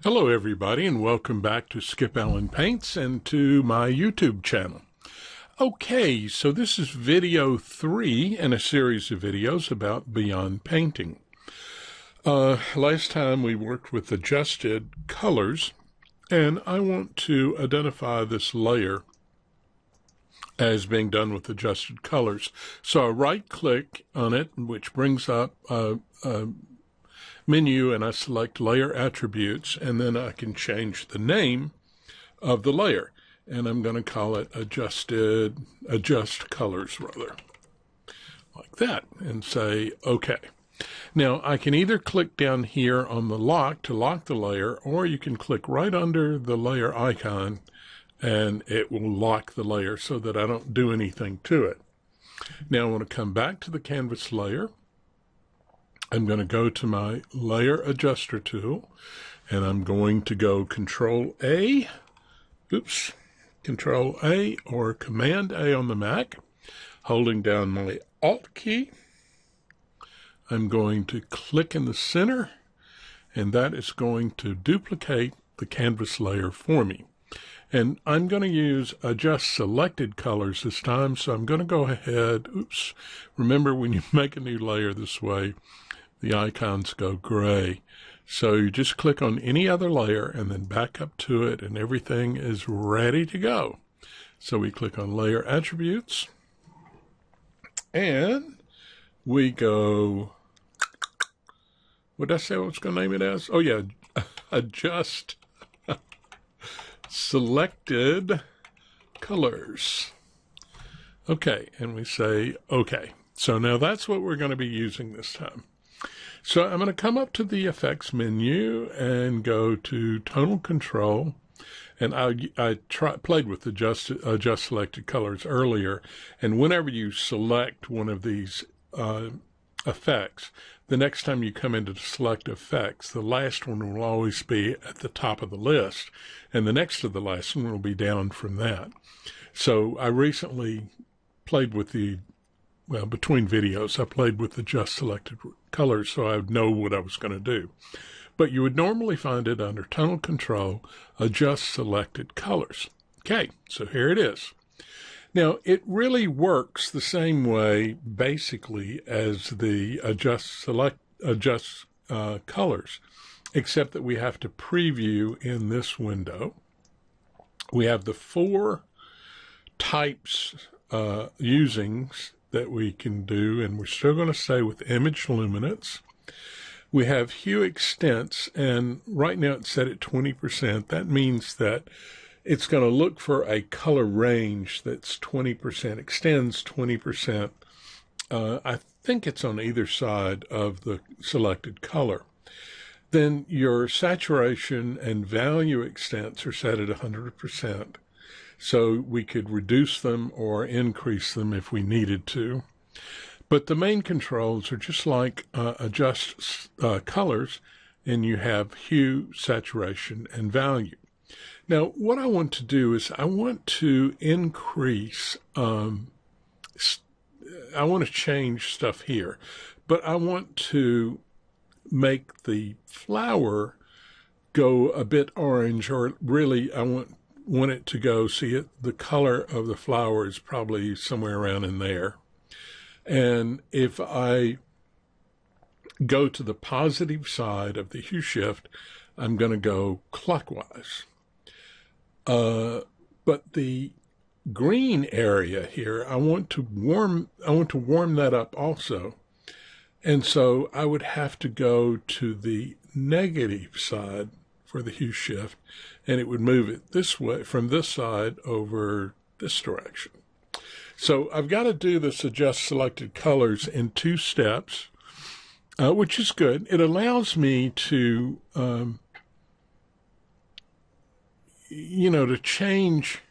Hello everybody and welcome back to Skip Allen Paints and to my YouTube channel. Okay, so this is video 3 in a series of videos about Beyond Painting. Last time we worked with adjusted colors, and I want to identify this layer as being done with adjusted colors. So I right click on it, which brings up a menu, and I select layer attributes, and then I can change the name of the layer, and I'm going to call it adjust colors rather, like that, and say OK. Now I can either click down here on the lock to lock the layer, or you can click right under the layer icon and it will lock the layer so that I don't do anything to it. Now I want to come back to the canvas layer. I'm going to go to my layer adjuster tool, and I'm going to go Control A or Command A on the Mac, holding down my Alt key. I'm going to click in the center, and that is going to duplicate the canvas layer for me. And I'm going to use adjust selected colors this time, so I'm going to go ahead. Remember, when you make a new layer this way, the icons go gray. So you just click on any other layer and then back up to it, and everything is ready to go. So we click on layer attributes, and we go, what did I say I was going to name it as? Oh yeah, adjust selected colors. Okay, and we say OK. So now that's what we're going to be using this time. So I'm going to come up to the effects menu and go to tonal control, and I played with adjust selected colors earlier, and whenever you select one of these effects, the next time you come into select effects, the last one will always be at the top of the list, and the next to the last one will be down from that. So I recently played with between videos, I played with adjust selected colors so I would know what I was going to do. But you would normally find it under tonal control, adjust selected colors. Okay, so here it is. Now, it really works the same way, basically, as the adjust colors, except that we have to preview in this window. We have the 4 types usings that we can do, and we're still going to stay with image luminance. We have hue extents, and right now it's set at 20%. That means that it's going to look for a color range that's 20%, extends 20%. I think it's on either side of the selected color. Then your saturation and value extents are set at 100%. So we could reduce them or increase them if we needed to. But the main controls are just like adjust colors, and you have hue, saturation, and value. Now, what I want to do is I want to increase, I want to change stuff here, but I want to make the flower go a bit orange, or really I want it to go, the color of the flower is probably somewhere around in there. And if I go to the positive side of the hue shift, I'm going to go clockwise. But the green area here, I want to warm that up also. And so I would have to go to the negative side for the hue shift, and it would move it this way from this side over this direction. So I've got to do this adjust selected colors in 2 steps, which is good. It allows me to, to change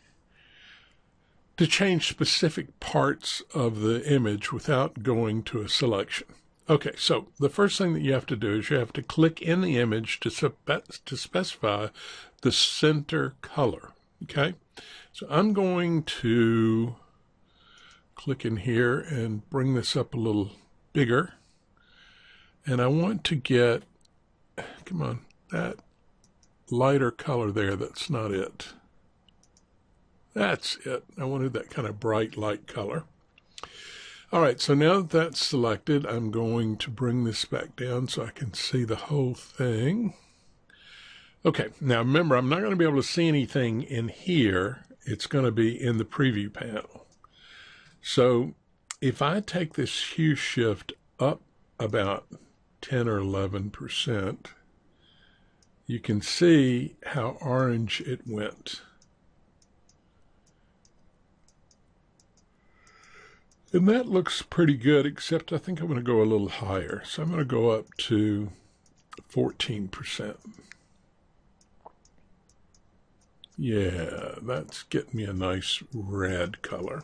specific parts of the image without going to a selection. Okay, so the first thing that you have to do is you have to click in the image to specify the center color. Okay, so I'm going to click in here and bring this up a little bigger, and I want to get, come on, that lighter color there. That's not it. That's it. I wanted that kind of bright light color. All right, so now that that's selected, I'm going to bring this back down so I can see the whole thing. Okay, now remember, I'm not going to be able to see anything in here. It's going to be in the preview panel. So if I take this hue shift up about 10 or 11%, you can see how orange it went. And that looks pretty good, except I think I'm going to go a little higher. So I'm going to go up to 14%. Yeah, that's getting me a nice red color.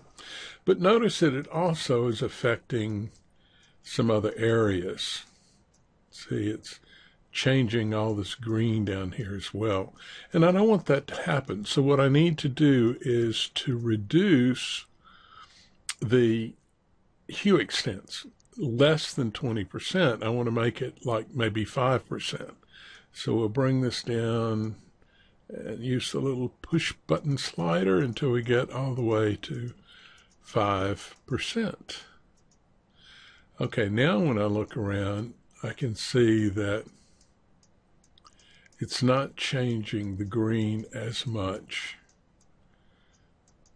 But notice that it also is affecting some other areas. See, it's changing all this green down here as well. And I don't want that to happen. So what I need to do is to reduce the hue extents less than 20%. I want to make it like maybe 5%. So we'll bring this down and use the little push button slider until we get all the way to 5%. Okay, now when I look around, I can see that it's not changing the green as much,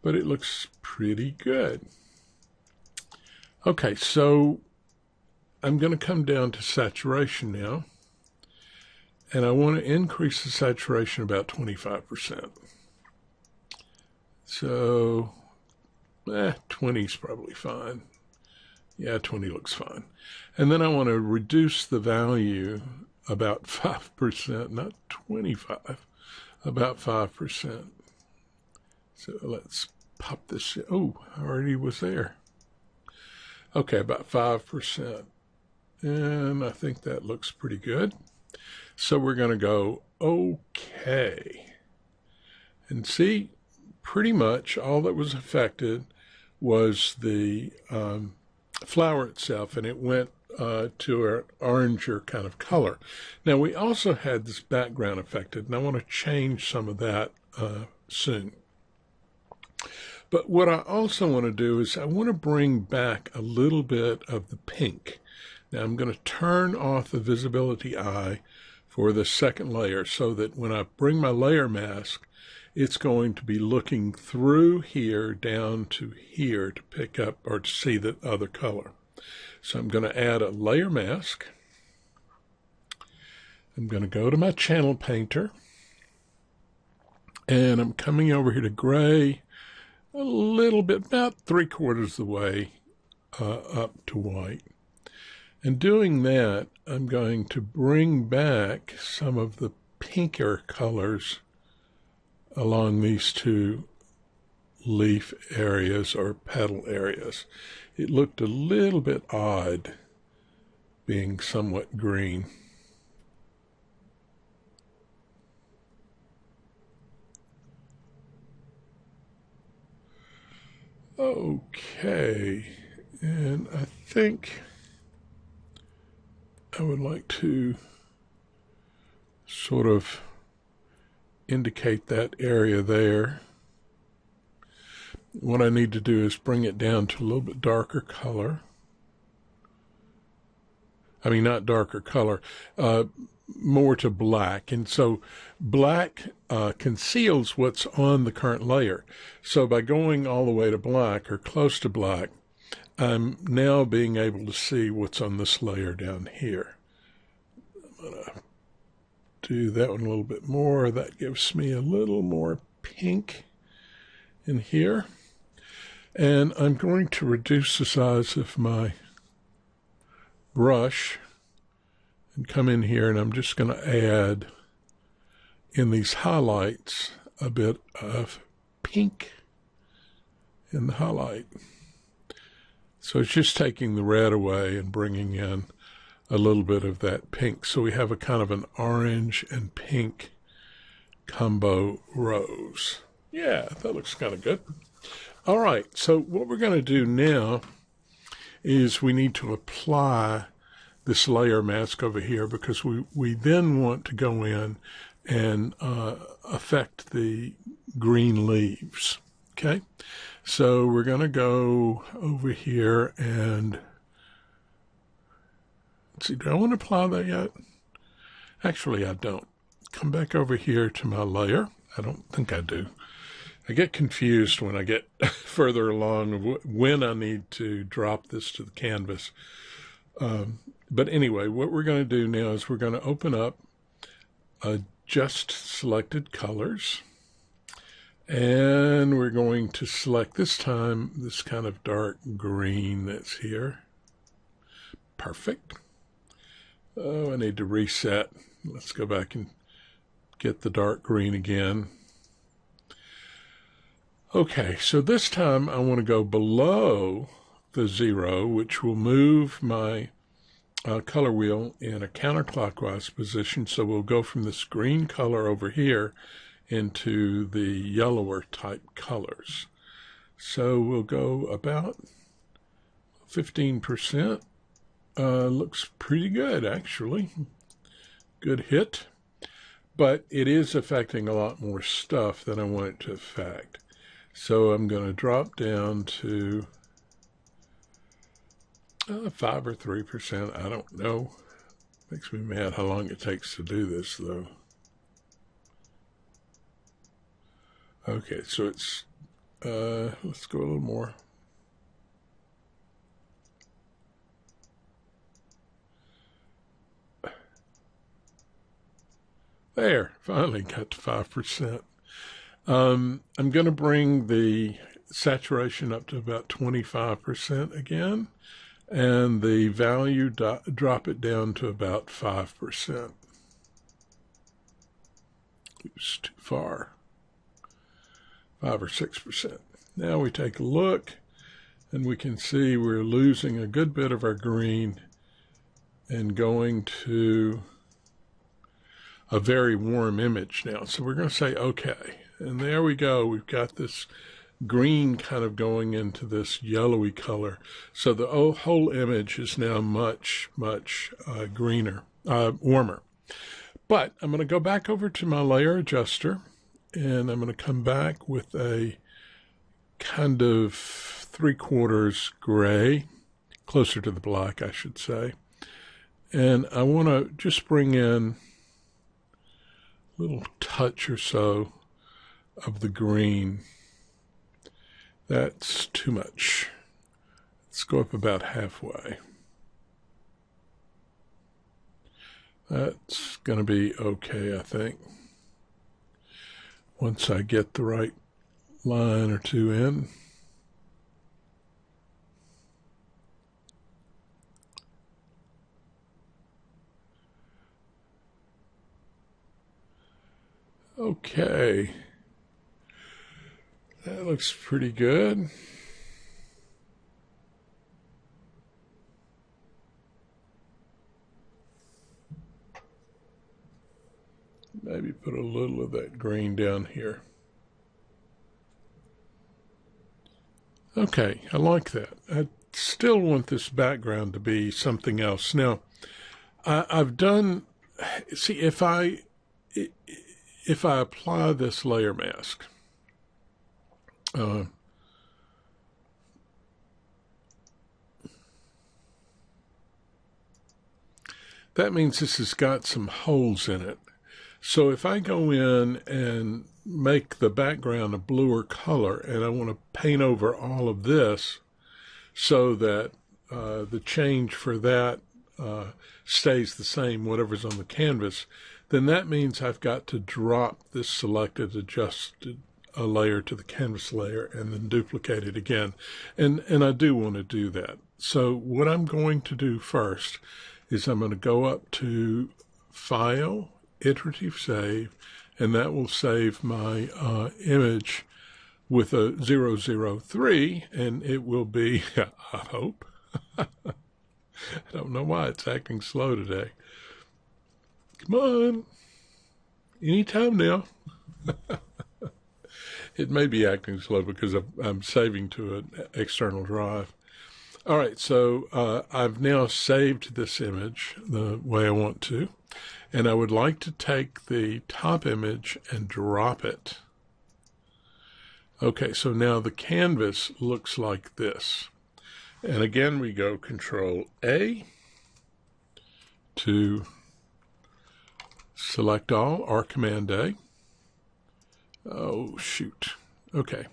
but it looks pretty good. Okay, so I'm going to come down to saturation now, and I want to increase the saturation about 25%. So, 20 is probably fine. Yeah, 20 looks fine. And then I want to reduce the value about 5%, not 25, about 5%. So let's pop this in. Oh, I already was there. Okay, about 5%. And I think that looks pretty good. So we're going to go OK. And see, pretty much all that was affected was the flower itself, and it went to an oranger kind of color. Now, we also had this background affected, and I want to change some of that soon. But what I also want to do is I want to bring back a little bit of the pink. Now I'm going to turn off the visibility eye for the second layer so that when I bring my layer mask, it's going to be looking through here down to here to pick up or to see the other color. So I'm going to add a layer mask. I'm going to go to my channel painter, and I'm coming over here to gray a little bit, about 3/4 of the way up to white. And doing that, I'm going to bring back some of the pinker colors along these two leaf areas or petal areas. It looked a little bit odd being somewhat green. Okay, and I think I would like to sort of indicate that area there. What I need to do is bring it down to a little bit darker color. I mean, not darker color, more to black. And so black conceals what's on the current layer. So by going all the way to black or close to black, I'm now being able to see what's on this layer down here. I'm going to do that one a little bit more. That gives me a little more pink in here. And I'm going to reduce the size of my brush and come in here, and I'm just going to add in these highlights a bit of pink in the highlight. So it's just taking the red away and bringing in a little bit of that pink. So we have a kind of an orange and pink combo rose. Yeah, that looks kind of good. All right, so what we're going to do now is we need to apply this layer mask over here, because we then want to go in and affect the green leaves. Okay, so we're going to go over here and let's see, do I want to apply that yet? Actually, I don't. Come back over here to my layer. I don't think I do. I get confused when I get further along when I need to drop this to the canvas. But anyway, what we're going to do now is we're going to open up just selected colors. And we're going to select this time this kind of dark green that's here. Perfect. Oh, I need to reset. Let's go back and get the dark green again. Okay, so this time I want to go below the 0, which will move my color wheel in a counterclockwise position. So we'll go from this green color over here into the yellower type colors. So we'll go about 15%. Looks pretty good, actually. Good hit. But it is affecting a lot more stuff than I want it to affect. So I'm going to drop down to 5 or 3%. I don't know. Makes me mad how long it takes to do this, though. Okay, so it's, let's go a little more. There, finally got to 5%. I'm going to bring the saturation up to about 25% again, and the value drop it down to about 5%. It's too far. 5 or 6%. Now we take a look, and we can see we're losing a good bit of our green and going to a very warm image now. So we're going to say okay, and there we go. We've got this green kind of going into this yellowy color. So the whole image is now much greener, warmer. But I'm going to go back over to my layer adjuster, and I'm going to come back with a kind of 3/4 gray, closer to the black, I should say. And I want to just bring in a little touch or so of the green. That's too much. Let's go up about halfway. That's going to be okay, I think. Once I get the right line or two in. Okay. That looks pretty good. Maybe put a little of that green down here. Okay, I like that. I still want this background to be something else. Now, I've done, see, if I apply this layer mask, that means this has got some holes in it. So if I go in and make the background a bluer color, and I want to paint over all of this so that the change for that stays the same, whatever's on the canvas, then that means I've got to drop this selected, adjusted layer to the canvas layer and then duplicate it again. And I do want to do that. So what I'm going to do first is I'm going to go up to File, Iterative Save, and that will save my image with a 003, and it will be, I hope. I don't know why it's acting slow today. Come on. Anytime now. It may be acting slow because I'm saving to an external drive. All right, so I've now saved this image the way I want to. And I would like to take the top image and drop it. Okay, so now the canvas looks like this. And again, we go Control A to select all, or Command A. Oh, shoot. Okay.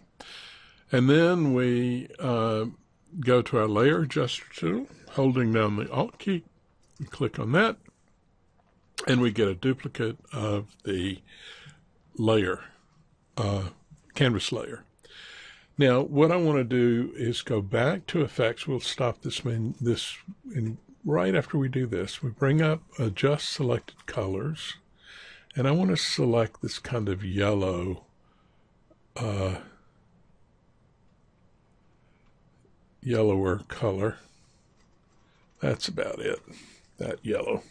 And then we go to our Layer Adjuster tool, holding down the Alt key. We click on that, and we get a duplicate of the layer, canvas layer. Now, what I want to do is go back to Effects. We'll stop this, and right after we do this, we bring up Adjust Selected Colors, and I want to select this kind of yellow, yellower color. That's about it, that yellow.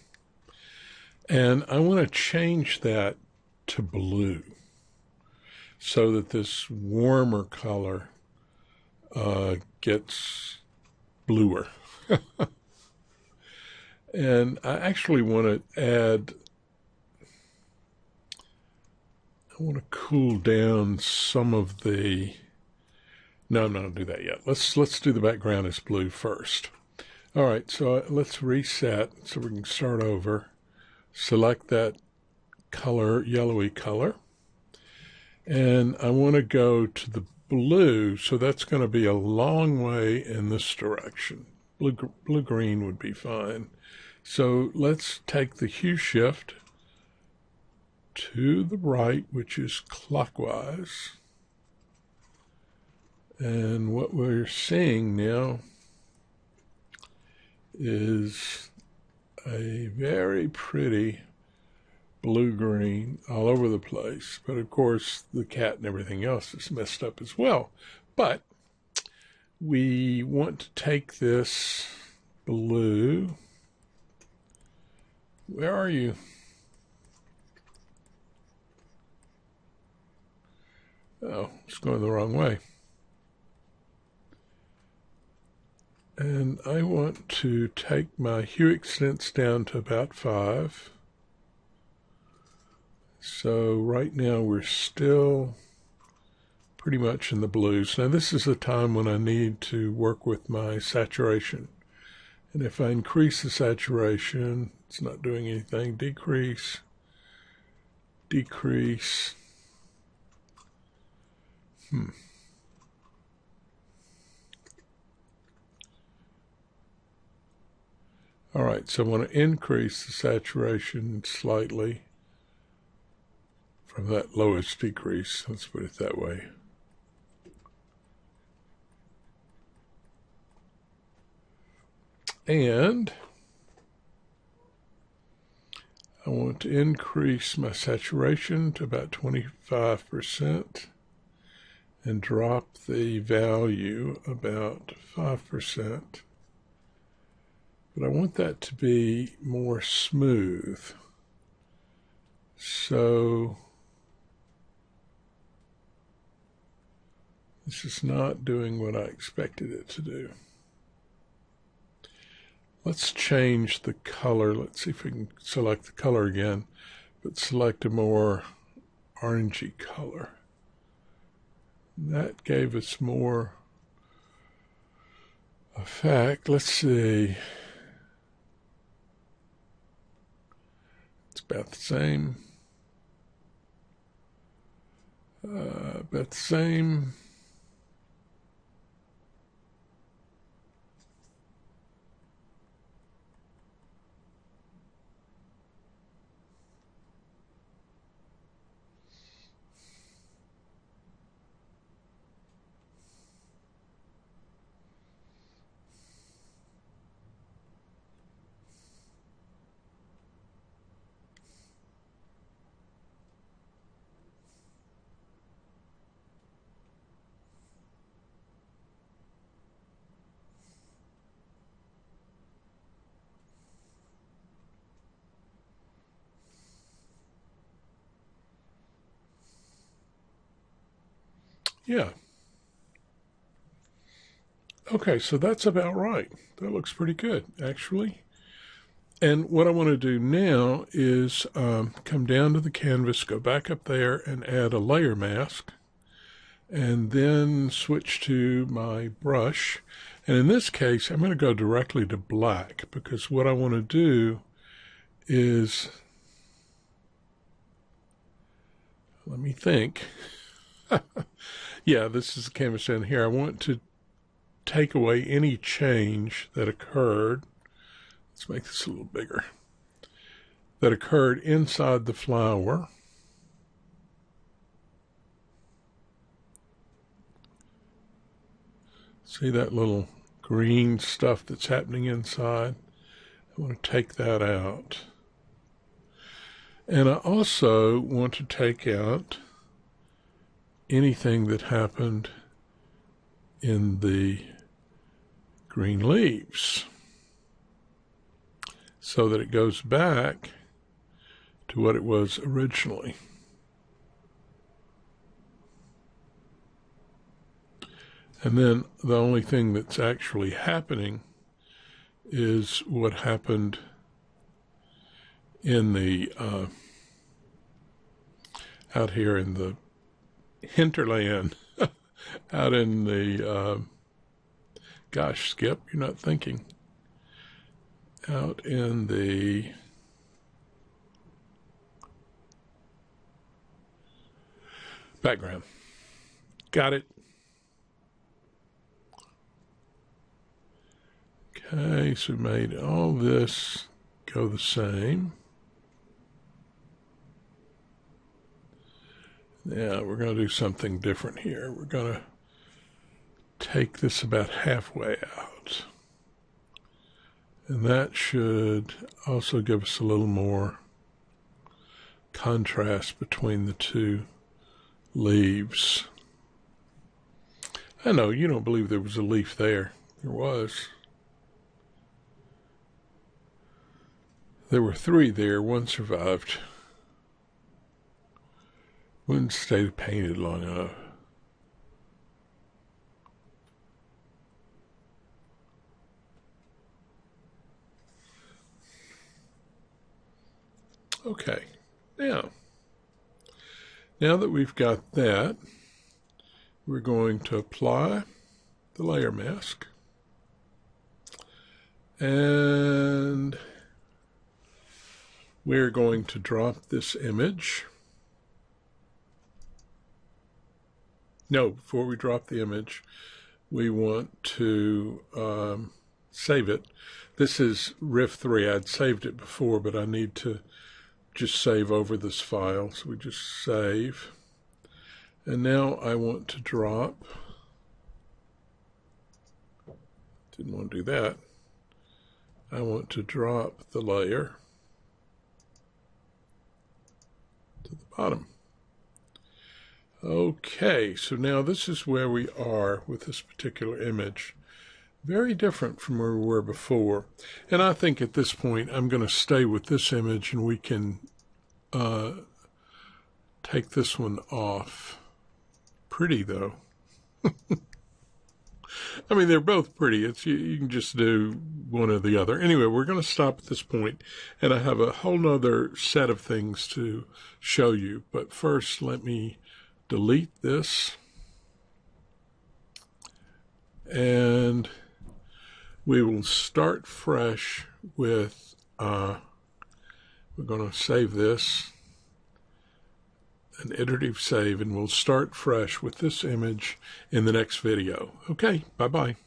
And I want to change that to blue, so that this warmer color gets bluer. And I actually want to add, I want to cool down some of the, no, I'm not going to do that yet. Let's do the background as blue first. All right, so let's reset so we can start over. Select that color, yellowy color. And I want to go to the blue, so that's going to be a long way in this direction. Blue-green would be fine. So let's take the hue shift to the right, which is clockwise. And what we're seeing now is a very pretty blue-green all over the place. But of course, the cat and everything else is messed up as well. But we want to take this blue. Where are you? Oh, it's going the wrong way. And I want to take my hue extents down to about 5. So right now we're still pretty much in the blues. Now this is the time when I need to work with my saturation. And if I increase the saturation, it's not doing anything. Decrease, decrease. All right, so I want to increase the saturation slightly from that lowest decrease. Let's put it that way. And I want to increase my saturation to about 25% and drop the value about 5%. But I want that to be more smooth. So this is not doing what I expected it to do. Let's change the color. Let's see if we can select the color again, but select a more orangey color. That gave us more effect. Let's see. It's about the same. About the same. Yeah. Okay, so that's about right. That looks pretty good, actually. And what I want to do now is come down to the canvas, go back up there and add a layer mask, and then switch to my brush. And in this case, I'm going to go directly to black, because what I want to do is, let me think. Yeah, this is the canvas down here. I want to take away any change that occurred. Let's make this a little bigger. That occurred inside the flower. See that little green stuff that's happening inside? I want to take that out. And I also want to take out anything that happened in the green leaves, so that it goes back to what it was originally. And then the only thing that's actually happening is what happened in the out here in the hinterland, out in the gosh, Skip, you're not thinking. Out in the background. Got it. Okay, so we made all this go the same. Now we're going to do something different here. We're going to take this about halfway out. And that should also give us a little more contrast between the two leaves. I know you don't believe there was a leaf there. There was. There were 3 there. 1 survived. Wouldn't stay painted long enough. Okay, now that we've got that, we're going to apply the layer mask, and we're going to drop this image. No, before we drop the image, we want to save it. This is Riff 3. I'd saved it before, but I need to just save over this file. So we just save. And now I want to drop. Didn't want to do that. I want to drop the layer to the bottom. Okay, so now this is where we are with this particular image. Very different from where we were before. And I think at this point I'm going to stay with this image, and we can take this one off. Pretty though. I mean, they're both pretty. It's you can just do one or the other. Anyway, we're going to stop at this point, and I have a whole nother set of things to show you. But first, let me delete this, and we will start fresh with, we're going to save this, an iterative save, and we'll start fresh with this image in the next video. Okay, bye-bye.